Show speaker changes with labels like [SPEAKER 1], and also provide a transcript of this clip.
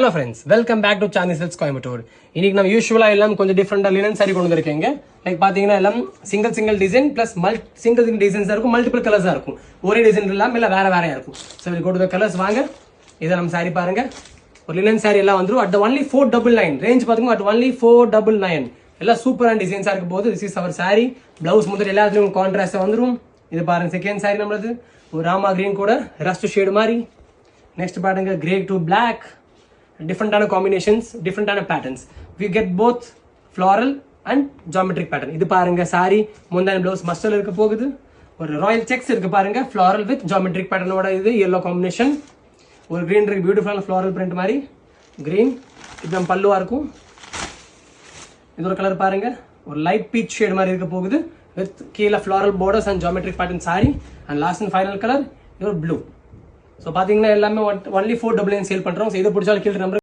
[SPEAKER 1] Hello friends, welcome back to Chandni Silks Coimbatore. இன்னைக்கு நம்ம யூசுவலா எல்லாம் கொஞ்சம் டிஃபரெண்டா லினன் saree கொண்டு வந்திருக்கீங்க. லைக் பாத்தீங்கன்னா எல்லாம் சிங்கிள் டிசைன் பிளஸ் சிங்கிள் டிசைன்ஸா இருக்கும், மல்டிபிள் கலர்ஸா இருக்கும். ஒரே டிசைன் இல்லாம இல்ல வேறையா இருக்கும். So we go to the colors வாங்க. இத நம்ம saree பாருங்க. ஒரு லினன் saree எல்லாம் வந்துரும் at only 499. ரேஞ்ச் பாத்தீங்கன்னா at only 499. எல்லாம் சூப்பரான டிசைன்ஸா இருக்க போகுது. This is our saree. Blouse முதல்ல எல்லாத்துலயும் கான்ட்ராஸ்டா வந்துரும். இது பாருங்க செகண்ட் saree நம்மளது. ஒரு ராமா கிரீன் கூட ரஸ்ட் ஷேட் மாதிரி. நெக்ஸ்ட் பாருங்க grey to black. Different combinations, different patterns. We get both floral and geometric pattern. இது பாருங்க saree முந்தான blouse மஸ்டர்ல இருக்க போகுது. ஒரு ராயல் செக்ஸ் இருக்கு பாருங்க, floral with geometric pattern ஓட இது yellow combination. ஒரு green இருக்கு, beautiful floral print மாதிரி green. இது நம்ம பல்லுவா இருக்கும். இது ஒரு கலர் பாருங்க, ஒரு light peach shade மாதிரி இருக்க போகுது with கீழ floral borders and geometric pattern saree. And last and final color your blue. So பாத்தீங்கன்னா எல்லாமே only 499 சேல் பண்றோம். இதை பிடிச்சாலும் கீழ நம்பர்